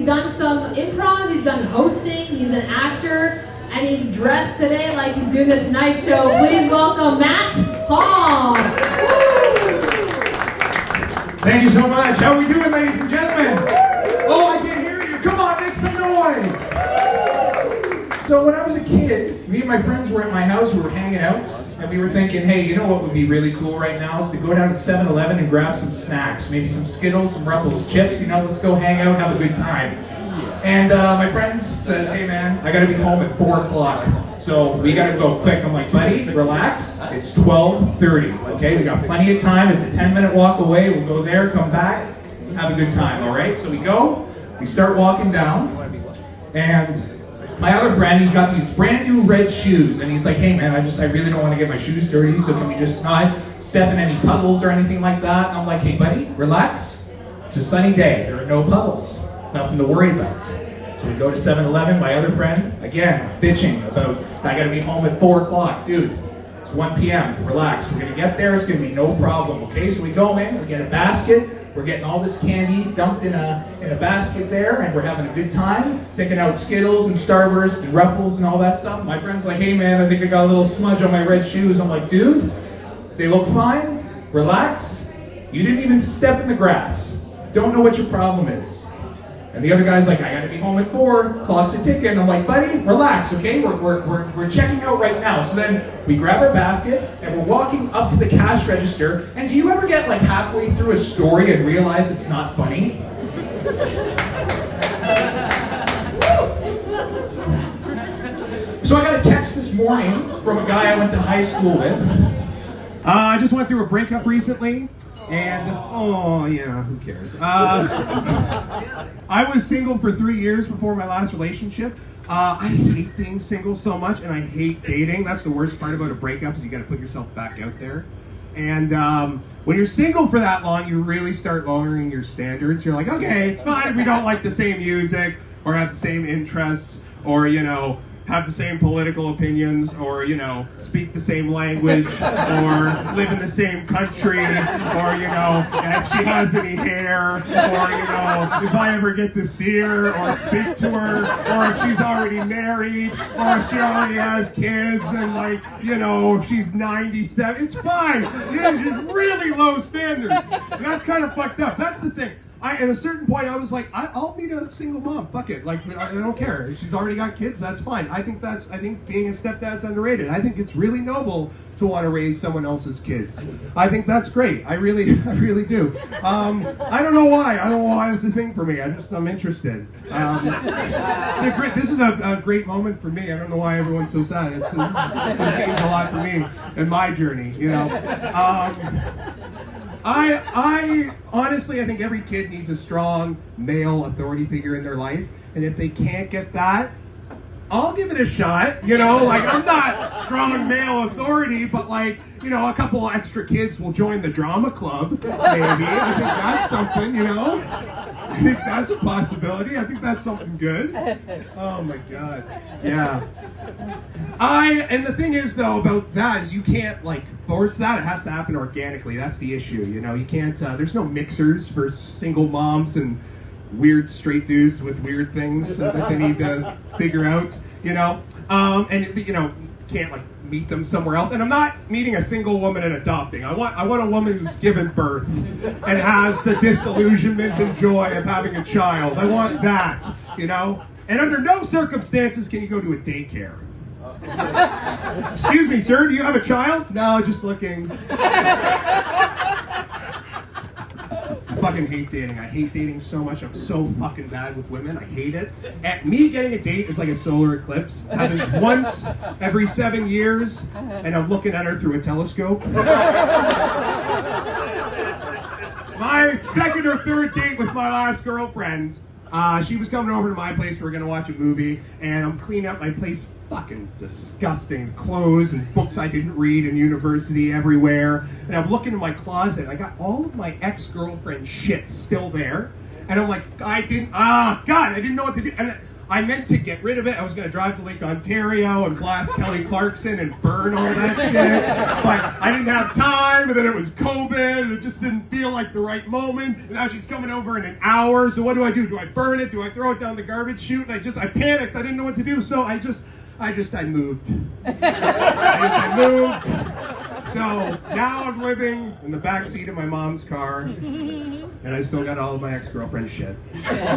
done some improv, he's done hosting, he's an actor, and he's dressed today like he's doing the Tonight Show. Please welcome Matt Paul. Thank you so much. How are we doing, ladies and gentlemen? Oh, I can hear you. Come on, make some noise. So when I was a kid, me and my friends were at my house, we were hanging out, and we were thinking, hey, you know what would be really cool right now is to go down to 7-Eleven and grab some snacks, maybe some Skittles, some Ruffles chips, you know, let's go hang out, have a good time. And my friend says, hey man, I gotta be home at 4 o'clock, so we gotta go quick. I'm like, buddy, relax, it's 12:30, okay? We got plenty of time, it's a 10-minute walk away, we'll go there, come back, have a good time, all right? So we go, we start walking down, and my other friend, he got these brand new red shoes, and he's like, hey man, I really don't want to get my shoes dirty, so can we just not step in any puddles or anything like that? And I'm like, hey buddy, relax. It's a sunny day, there are no puddles, nothing to worry about. So we go to 7-Eleven, my other friend, again, bitching about, I gotta be home at 4 o'clock. Dude, it's 1 p.m., relax, we're gonna get there, it's gonna be no problem, okay? So we go in, we get a basket, we're getting all this candy dumped in a basket there, and we're having a good time, picking out Skittles and Starburst and Ruffles and all that stuff. My friend's like, hey man, I think I got a little smudge on my red shoes. I'm like, dude, they look fine, relax. You didn't even step in the grass. Don't know what your problem is. And the other guy's like, I gotta be home at 4, clock's a ticking. And I'm like, buddy, relax, okay? We're checking out right now. So then we grab our basket and we're walking up to the cash register. And do you ever get like halfway through a story and realize it's not funny? So I got a text this morning from a guy I went to high school with. I just went through a breakup recently. And, oh yeah, who cares? I was single for 3 years before my last relationship. I hate being single so much, and I hate dating. That's the worst part about a breakup, is you gotta put yourself back out there. And when you're single for that long, you really start lowering your standards. You're like, okay, it's fine if we don't like the same music, or have the same interests, or, you know, have the same political opinions, or, you know, speak the same language, or live in the same country, or, you know, if she has any hair, or, you know, if I ever get to see her, or speak to her, or if she's already married, or if she already has kids, and, like, you know, if she's 97, it's fine. It's just really low standards. And that's kind of fucked up. That's the thing. At a certain point, I was like, I'll meet a single mom. Fuck it. Like, I don't care. If she's already got kids, that's fine. I think being a stepdad's underrated. I think it's really noble to want to raise someone else's kids. I think that's great. I really do. I don't know why. I don't know why it's a thing for me. I'm interested. This is a great moment for me. I don't know why everyone's so sad. It means a lot for me in my journey, you know. I honestly, I think every kid needs a strong male authority figure in their life, and if they can't get that, I'll give it a shot, you know, like, I'm not strong male authority, but, like, you know, a couple extra kids will join the drama club, maybe. I think that's something, you know. I think that's a possibility. I think that's something good. Oh my God. Yeah. And the thing is, though, about that is you can't, like, force that. It has to happen organically. That's the issue, you know. You can't, there's no mixers for single moms and weird straight dudes with weird things that they need to figure out, you know. And, you know, can't, like, meet them somewhere else. And I'm not meeting a single woman and adopting. I want a woman who's given birth and has the disillusionment and joy of having a child. I want that, you know. And under no circumstances can you go to a daycare. Excuse me, sir, do you have a child? No, just looking. I fucking hate dating. I hate dating so much. I'm so fucking bad with women. I hate it. Me getting a date is like a solar eclipse. Happens once every 7 years, and I'm looking at her through a telescope. My second or third date with my last girlfriend, she was coming over to my place. We were going to watch a movie, and I'm cleaning up my place. Fucking disgusting clothes and books I didn't read in university everywhere. And I'm looking in my closet, and I got all of my ex-girlfriend shit still there. And I'm like, I didn't know what to do. And I meant to get rid of it. I was going to drive to Lake Ontario and blast Kelly Clarkson and burn all that shit. But I didn't have time, and then it was COVID, and it just didn't feel like the right moment. And now she's coming over in an hour, so what do? Do I burn it? Do I throw it down the garbage chute? And I panicked. I didn't know what to do, so I moved. I moved. So now I'm living in the back seat of my mom's car, and I still got all of my ex-girlfriend shit.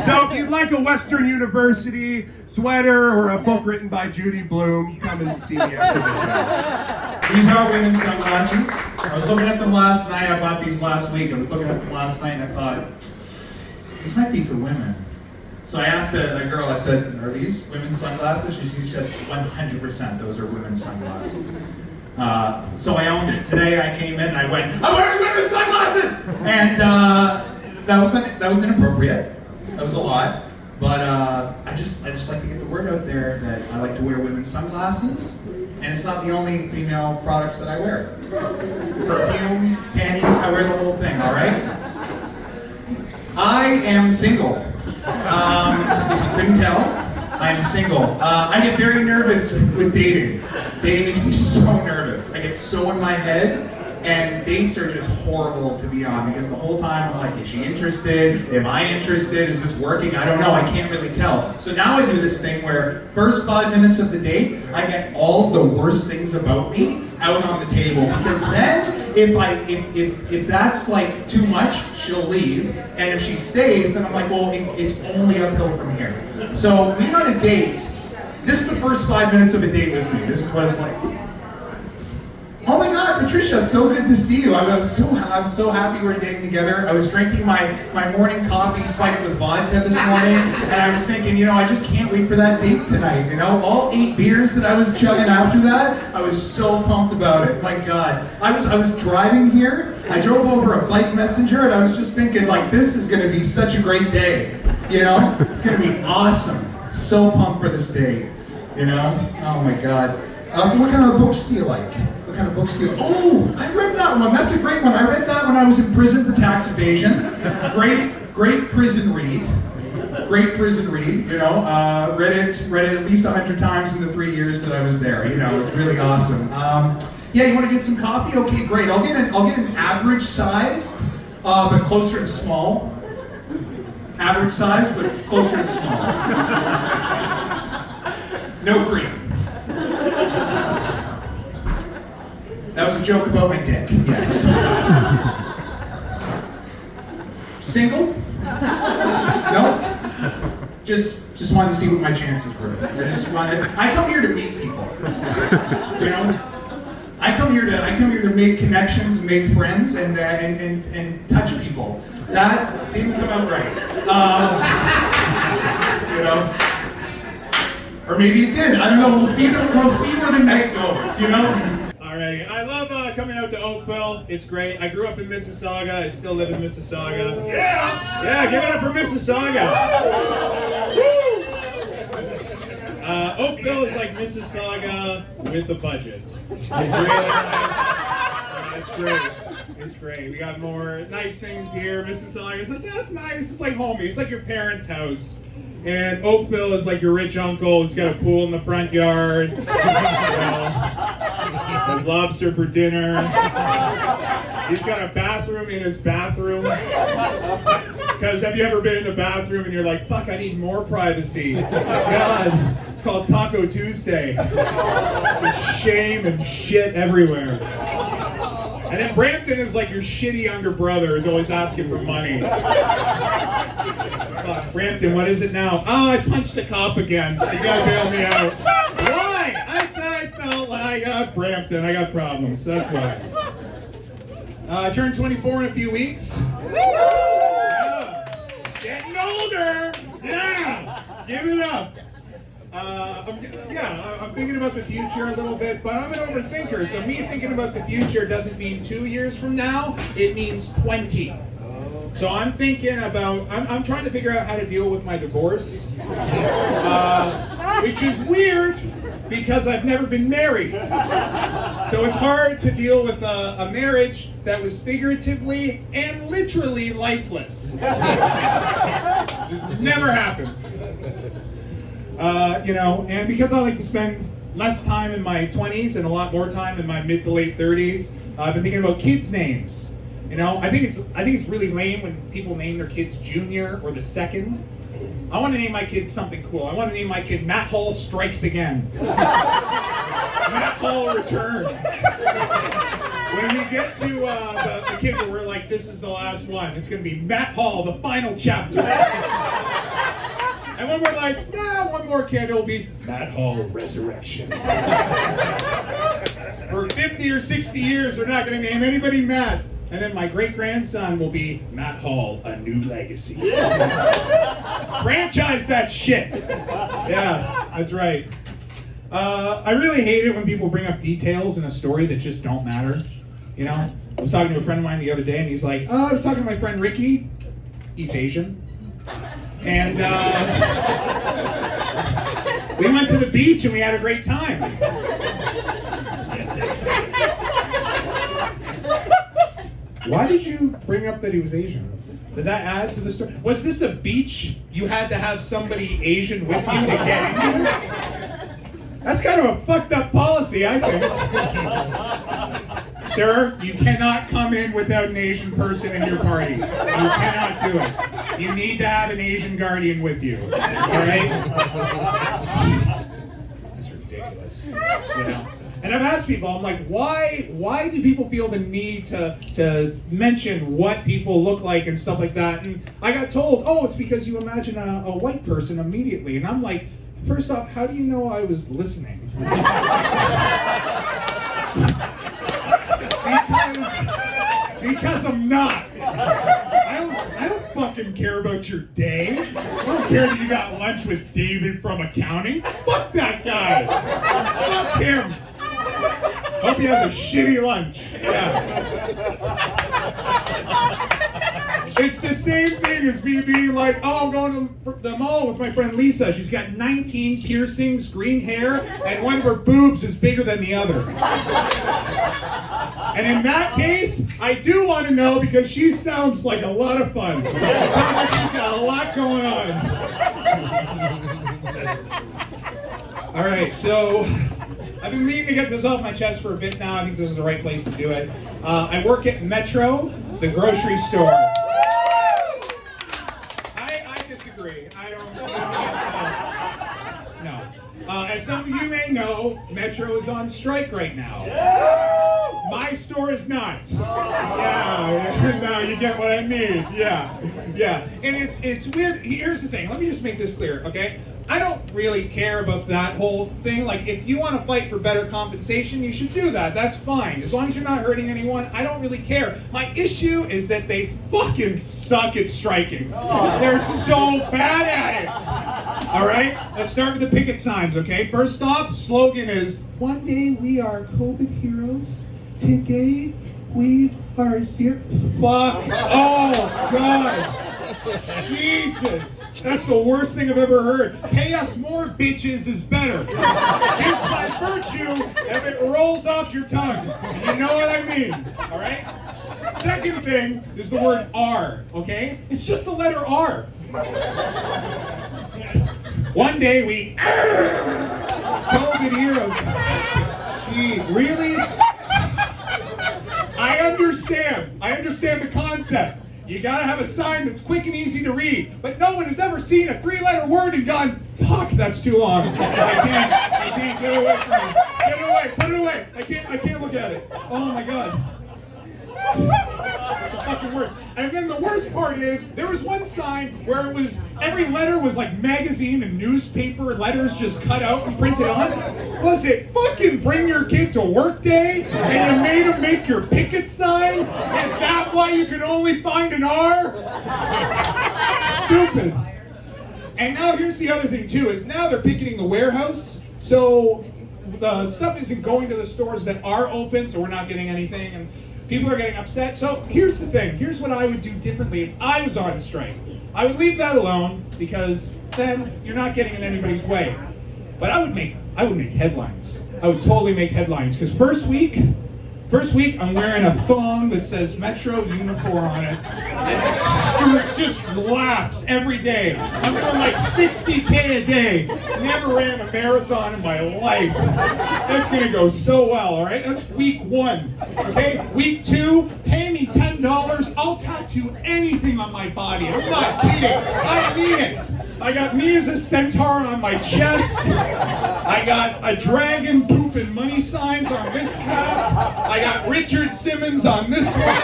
So if you'd like a Western University sweater or a book written by Judy Blume, come and see me after the show. These are women's sunglasses. I was looking at them last night. I bought these last week. I was looking at them last night and I thought, these might be for women. So I asked a girl, I said, are these women's sunglasses? She said, 100% those are women's sunglasses. So I owned it. Today I came in and I went, I'm wearing women's sunglasses! And that was inappropriate. That was a lot. But I just like to get the word out there that I like to wear women's sunglasses. And it's not the only female products that I wear. Perfume, panties, I wear the whole thing, all right? I am single. If you couldn't tell, I am single. I get very nervous with dating. Dating makes me so nervous. I get so in my head, and dates are just horrible to be on because the whole time I'm like, is she interested? Am I interested? Is this working? I don't know. I can't really tell. So now I do this thing where first 5 minutes of the date, I get all the worst things about me out on the table because then if that's like too much, she'll leave, and if she stays, then I'm like, well, it's only uphill from here. So being on a date, this is the first 5 minutes of a date with me. This is what it's like. Oh my God, Patricia, so good to see you. I'm so happy we're dating together. I was drinking my morning coffee spiked with vodka this morning, and I was thinking, I just can't wait for that date tonight. All 8 beers that I was chugging after that, I was so pumped about it. My God, I was driving here. I drove over a bike messenger, and I was just thinking, like, this is going to be such a great day. It's going to be awesome. So pumped for this date. Oh my God. So what kind of books do you like? What kind of books do you like? Oh, I read that one. That's a great one. I read that when I was in prison for tax evasion. Great prison read. Great prison read. Read it at least 100 times in the 3 years that I was there. It's really awesome. Yeah, you want to get some coffee? Okay, great. I'll get an average size, but closer to small. Average size, but closer to small. No cream. That was a joke about my dick, yes. Single? No? Just wanted to see what my chances were. I come here to meet people. I come here to make connections and make friends and touch people. That didn't come out right. Or maybe it did. I don't know. We'll see where the night goes. All right. I love coming out to Oakville. It's great. I grew up in Mississauga. I still live in Mississauga. Yeah. Yeah. Give it up for Mississauga. Woo! Oakville is like Mississauga with the budget. It's really nice. It's great. It's great. We got more nice things here. Mississauga is like, that's nice. It's like homey. It's like your parents' house. And Oakville is like your rich uncle who's got a pool in the front yard. Has lobster for dinner. He's got a bathroom in his bathroom. Because have you ever been in the bathroom and you're like, fuck, I need more privacy. God, it's called Taco Tuesday. There's shame and shit everywhere. And then Brampton is like your shitty younger brother who's always asking for money. Brampton, what is it now? Oh, I punched a cop again. You gotta bail me out. Why? I felt like Brampton. I got problems. That's why. I turned 24 in a few weeks. Yeah. Getting older. Yeah. Give it up. I'm thinking about the future a little bit, but I'm an overthinker. So me thinking about the future doesn't mean 2 years from now. It means 20. So I'm thinking about, I'm trying to figure out how to deal with my divorce, which is weird because I've never been married. So it's hard to deal with a marriage that was figuratively and literally lifeless. Just never happened. And because I like to spend less time in my 20s and a lot more time in my mid to late 30s, I've been thinking about kids' names. I think it's really lame when people name their kids Junior or the Second. I want to name my kid something cool. I want to name my kid Matt Hall Strikes Again. Matt Hall Returns. When we get to the kid where we're like, this is the last one, it's going to be Matt Hall, the final chapter. And when we're like, yeah, one more kid, it'll be Matt Hall Resurrection. For 50 or 60 years, we're not going to name anybody Matt. And then my great-grandson will be Matt Hall, A New Legacy. Franchise that shit. Yeah, that's right. I really hate it when people bring up details in a story that just don't matter. I was talking to a friend of mine the other day, and he's like, I was talking to my friend Ricky. He's Asian. And we went to the beach, and we had a great time. Why did you bring up that he was Asian? Did that add to the story? Was this a beach you had to have somebody Asian with you to get into? That's kind of a fucked up policy, I think. Sir, you cannot come in without an Asian person in your party. You cannot do it. You need to have an Asian guardian with you. All right? That's ridiculous. And I've asked people, I'm like, why do people feel the need to mention what people look like and stuff like that? And I got told, it's because you imagine a white person immediately. And I'm like, first off, how do you know I was listening? Because I'm not. I don't fucking care about your day. I don't care that you got lunch with David from accounting. Fuck that guy. Fuck him. Hope he has a shitty lunch. Yeah. It's the same thing as me being like, I'm going to the mall with my friend Lisa. She's got 19 piercings, green hair, and one of her boobs is bigger than the other. And in that case, I do want to know because she sounds like a lot of fun. She's got a lot going on. All right, so I've been meaning to get this off my chest for a bit now. I think this is the right place to do it. I work at Metro, the grocery store. I disagree. I don't. No. As some of you may know, Metro is on strike right now. My store is not. Yeah, no, you get what I mean. Yeah. And it's weird. Here's the thing. Let me just make this clear, okay? I don't really care about that whole thing. Like, if you want to fight for better compensation, you should do that. That's fine. As long as you're not hurting anyone, I don't really care. My issue is that they fucking suck at striking. They're so bad at it. All right? Let's start with the picket signs, okay? First off, the slogan is, one day we are COVID heroes. Today we are zero. Fuck. Oh, God. Jesus. That's the worst thing I've ever heard. Pay us more, bitches, is better. It's by virtue if it rolls off your tongue. You know what I mean, all right? Second thing is the word R, okay? It's just the letter R. One day we... COVID heroes. Gee, really? I understand the concept. You gotta have a sign that's quick and easy to read. But no one has ever seen a 3-letter word and gone, fuck, that's too long. I can't, get away from it. Get it away, put it away. I can't look at it. Oh my God. Fucking word. And then the worst part is, there was one sign where it was, every letter was like magazine and newspaper letters just cut out and printed on. Was it fucking bring your kid to work day and you made him make your picket sign? Is that why you could only find an R? Stupid. And now here's the other thing too, is now they're picketing the warehouse. So the stuff isn't going to the stores that are open, so we're not getting anything. And people are getting upset. So here's the thing. Here's what I would do differently if I was on strike. I would leave that alone because then you're not getting in anybody's way. But I would make headlines. I would totally make headlines because first week, First week, I'm wearing a thong that says Metro Unifor on it, and the skirt just laps every day. I'm doing like 60K a day. Never ran a marathon in my life. That's gonna go so well, all right? That's week 1, okay? Week 2, pay me $10, I'll tattoo anything on my body. I'm not kidding, I mean it. I got me as a centaur on my chest. I got a dragon pooping money signs on this cap. I got Richard Simmons on this one.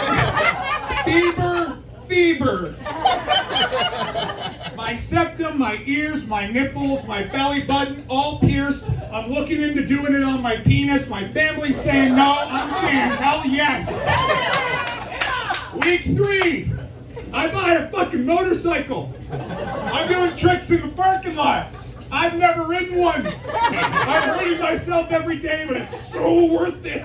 Fever. My septum, my ears, my nipples, my belly button, all pierced. I'm looking into doing it on my penis. My family's saying no. I'm saying hell yes. Week 3. I bought a fucking motorcycle. I'm doing tricks in the parking lot. I've never ridden one. I'm hurting myself every day, but it's so worth it.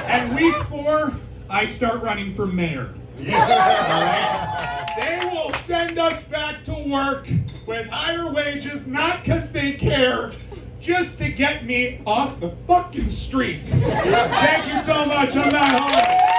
And week 4, I start running for mayor. Right? They will send us back to work with higher wages, not because they care, just to get me off the fucking street. Thank you so much. I'm not home.